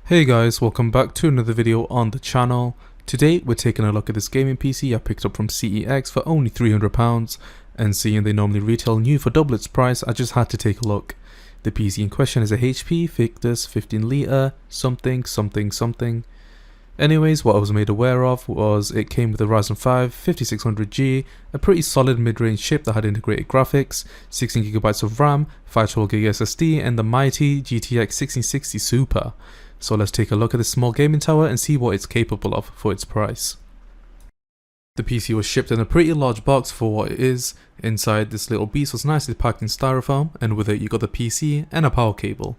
Hey guys, welcome back to another video on the channel. Today we're taking a look at this gaming PC I picked up from CEX for only £300, and seeing they normally retail new for double its price, I just had to take a look. The PC in question is a HP Victus 15 litre something. Anyways, what I was made aware of was it came with a Ryzen 5 5600G, a pretty solid mid-range chip that had integrated graphics, 16GB of RAM, 512GB SSD, and the mighty GTX 1660 Super. So let's take a look at this small gaming tower and see what it's capable of for its price. The PC was shipped in a pretty large box for what it is. Inside, this little beast was nicely packed in styrofoam, and with it you got the PC and a power cable.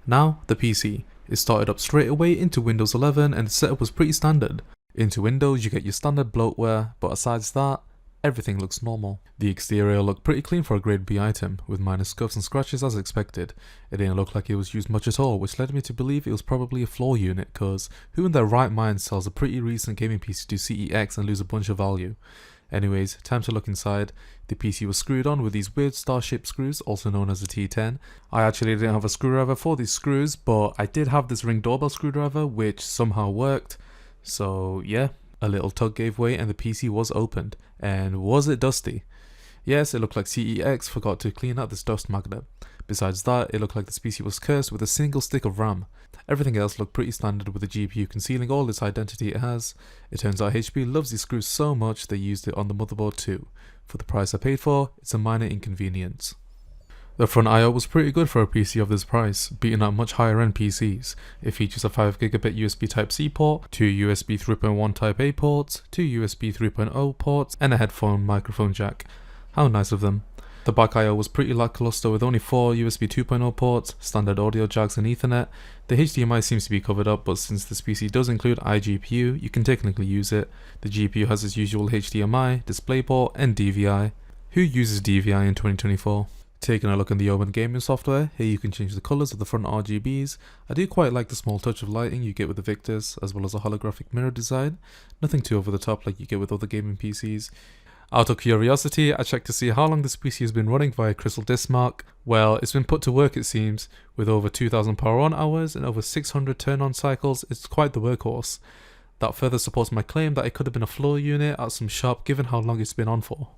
Now, the PC. It started up straight away into Windows 11 and the setup was pretty standard. Into Windows you get your standard bloatware, but aside that, everything looks normal. The exterior looked pretty clean for a grade B item, with minor scuffs and scratches as expected. It didn't look like it was used much at all, which led me to believe it was probably a floor unit, cause who in their right mind sells a pretty recent gaming PC to CEX and lose a bunch of value? Anyways, time to look inside. The PC was screwed on with these weird star-shaped screws, also known as a T10. I actually didn't have a screwdriver for these screws, but I did have this ring doorbell screwdriver, which somehow worked. So yeah, a little tug gave way and the PC was opened. And was it dusty? Yes, it looked like CEX forgot to clean out this dust magnet. Besides that, it looked like this PC was cursed with a single stick of RAM. Everything else looked pretty standard, with the GPU concealing all its identity it has. It turns out HP loves these screws so much they used it on the motherboard too. For the price I paid for, it's a minor inconvenience. The front I/O was pretty good for a PC of this price, beating out much higher end PCs. It features a 5GB USB Type-C port, 2 USB 3.1 Type-A ports, 2 USB 3.0 ports, and a headphone microphone jack. How nice of them. The back I/O was pretty lackluster with only 4 USB 2.0 ports, standard audio jacks and Ethernet. The HDMI seems to be covered up, but since this PC does include iGPU, you can technically use it. The GPU has its usual HDMI, DisplayPort, and DVI. Who uses DVI in 2024? Taking a look in the Open gaming software, here you can change the colours of the front RGBs. I do quite like the small touch of lighting you get with the Victus, as well as a holographic mirror design. Nothing too over the top like you get with other gaming PCs. Out of curiosity, I checked to see how long this PC has been running via Crystal Disk Mark. Well, it's been put to work it seems, with over 2000 power on hours and over 600 turn on cycles. It's quite the workhorse. That further supports my claim that it could have been a floor unit at some shop given how long it's been on for.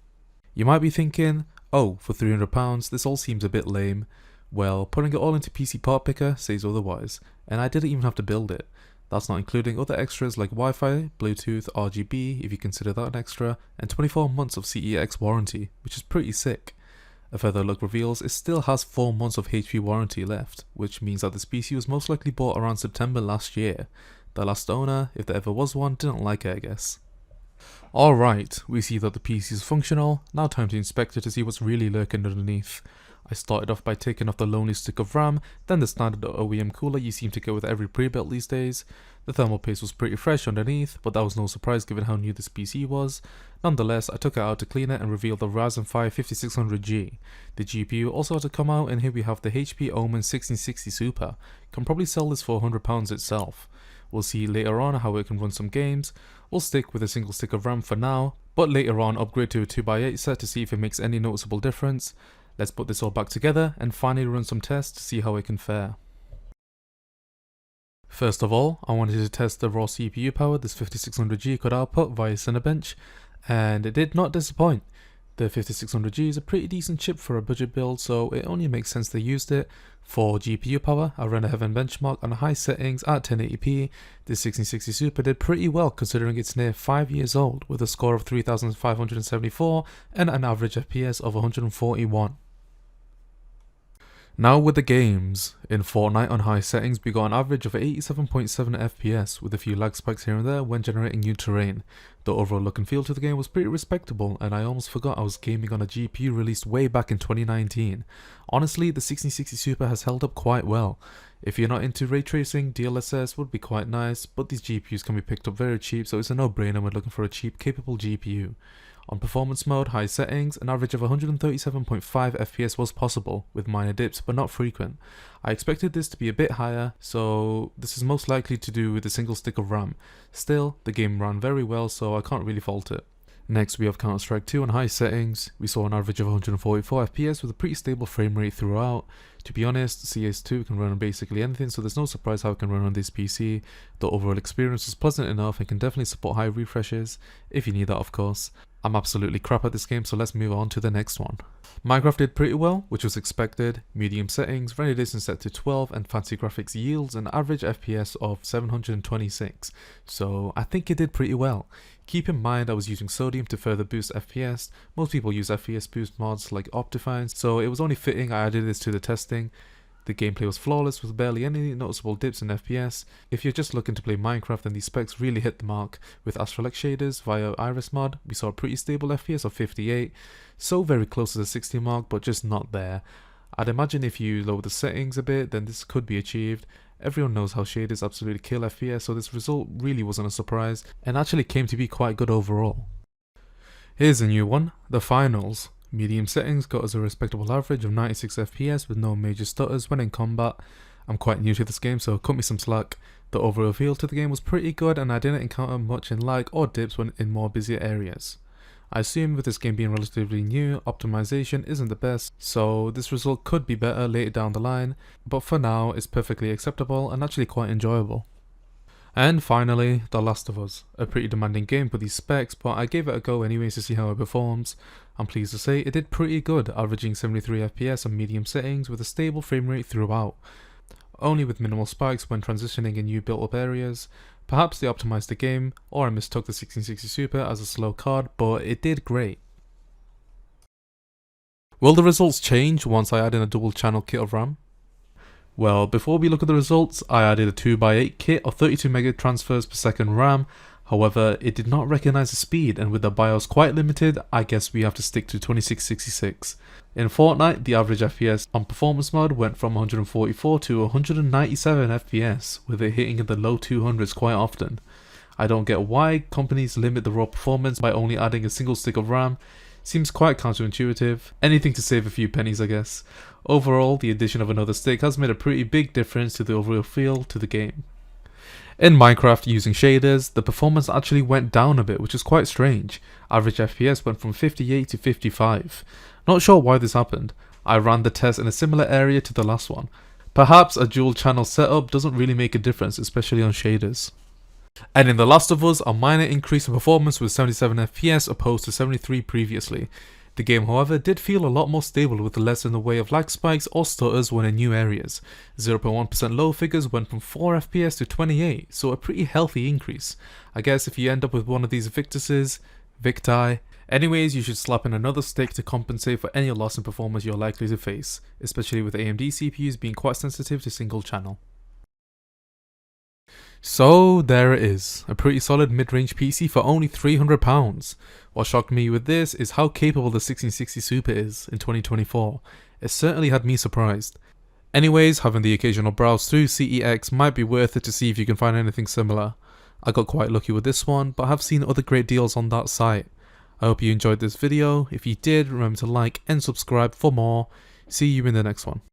You might be thinking, oh, for £300 this all seems a bit lame. Well, putting it all into PC Part Picker says otherwise, and I didn't even have to build it. That's not including other extras like Wi-Fi, Bluetooth, RGB if you consider that an extra, and 24 months of CEX warranty, which is pretty sick. A further look reveals it still has 4 months of HP warranty left, which means that this PC was most likely bought around September last year. The last owner, if there ever was one, didn't like it I guess. Alright, we see that the PC is functional, now time to inspect it to see what's really lurking underneath. I started off by taking off the lonely stick of RAM, then the standard OEM cooler you seem to get with every pre-built these days. The thermal paste was pretty fresh underneath, but that was no surprise given how new this PC was. Nonetheless, I took it out to clean it and revealed the Ryzen 5 5600G. The GPU also had to come out, and here we have the HP Omen 1660 Super. Can probably sell this for £100 itself. We'll see later on how it can run some games. We'll stick with a single stick of RAM for now, but later on upgrade to a 2x8 set to see if it makes any noticeable difference. Let's put this all back together and finally run some tests to see how it can fare. First of all, I wanted to test the raw CPU power this 5600G could output via Cinebench, and it did not disappoint. The 5600G is a pretty decent chip for a budget build, so it only makes sense they used it. For GPU power, I ran a Heaven benchmark on high settings at 1080p. This 1660 Super did pretty well considering it's near 5 years old, with a score of 3574 and an average FPS of 141. Now with the games. In Fortnite on high settings we got an average of 87.7 FPS with a few lag spikes here and there when generating new terrain. The overall look and feel to the game was pretty respectable, and I almost forgot I was gaming on a GPU released way back in 2019. Honestly, the 1660 Super has held up quite well. If you're not into ray tracing, DLSS would be quite nice, but these GPUs can be picked up very cheap, so it's a no-brainer when looking for a cheap capable GPU. On performance mode, high settings, an average of 137.5 FPS was possible, with minor dips but not frequent. I expected this to be a bit higher, so this is most likely to do with a single stick of RAM. Still, the game ran very well, so I can't really fault it. Next we have Counter-Strike 2 on high settings. We saw an average of 144 FPS with a pretty stable frame rate throughout. To be honest, CS2 can run on basically anything, so there's no surprise how it can run on this PC. The overall experience was pleasant enough and can definitely support high refreshes, if you need that of course. I'm absolutely crap at this game, so let's move on to the next one. Minecraft did pretty well, which was expected. Medium settings, render distance set to 12, and fancy graphics yields an average FPS of 726, so I think it did pretty well. Keep in mind I was using sodium to further boost FPS. Most people use FPS boost mods like Optifine, so it was only fitting I added this to the testing. The gameplay was flawless with barely any noticeable dips in FPS. If you're just looking to play Minecraft, then these specs really hit the mark. With Astral X shaders via Iris mod, we saw a pretty stable FPS of 58, so very close to the 60 mark, but just not there. I'd imagine if you lower the settings a bit, then this could be achieved. Everyone knows how shaders absolutely kill FPS, so this result really wasn't a surprise, and actually came to be quite good overall. Here's a new one, the finals. Medium settings got us a respectable average of 96 FPS with no major stutters when in combat. I'm quite new to this game, so cut me some slack. The overall feel to the game was pretty good, and I didn't encounter much in lag or dips when in more busier areas. I assume with this game being relatively new, optimization isn't the best, so this result could be better later down the line, but for now it's perfectly acceptable and actually quite enjoyable. And finally, The Last of Us. A pretty demanding game for these specs, but I gave it a go anyways to see how it performs. I'm pleased to say it did pretty good, averaging 73 FPS on medium settings with a stable frame rate throughout. Only with minimal spikes when transitioning in new built up areas. Perhaps they optimized the game, or I mistook the 1660 Super as a slow card, but it did great. Will the results change once I add in a dual channel kit of RAM? Well, before we look at the results, I added a 2x8 kit of 32 mega transfers per second RAM. However, it did not recognize the speed, and with the BIOS quite limited, I guess we have to stick to 2666. In Fortnite, the average FPS on performance mode went from 144 to 197 FPS, with it hitting in the low 200s quite often. I don't get why companies limit the raw performance by only adding a single stick of RAM. Seems quite counterintuitive. Anything to save a few pennies, I guess. Overall, the addition of another stick has made a pretty big difference to the overall feel to the game. In Minecraft using shaders, the performance actually went down a bit, which is quite strange. Average FPS went from 58 to 55. Not sure why this happened. I ran the test in a similar area to the last one. Perhaps a dual channel setup doesn't really make a difference, especially on shaders. And in The Last of Us, a minor increase in performance with 77 FPS opposed to 73 previously. The game, however, did feel a lot more stable with less in the way of lag spikes or stutters when in new areas. 0.1% low figures went from 4 FPS to 28, so a pretty healthy increase. I guess if you end up with one of these Victuses, Victi, anyways, you should slap in another stick to compensate for any loss in performance you're likely to face, especially with AMD CPUs being quite sensitive to single channel. So there it is, a pretty solid mid-range PC for only £300. What shocked me with this is how capable the 1660 Super is in 2024. It certainly had me surprised. Anyways, having the occasional browse through CEX might be worth it to see if you can find anything similar. I got quite lucky with this one, but have seen other great deals on that site. I hope you enjoyed this video. If you did, remember to like and subscribe for more. See you in the next one.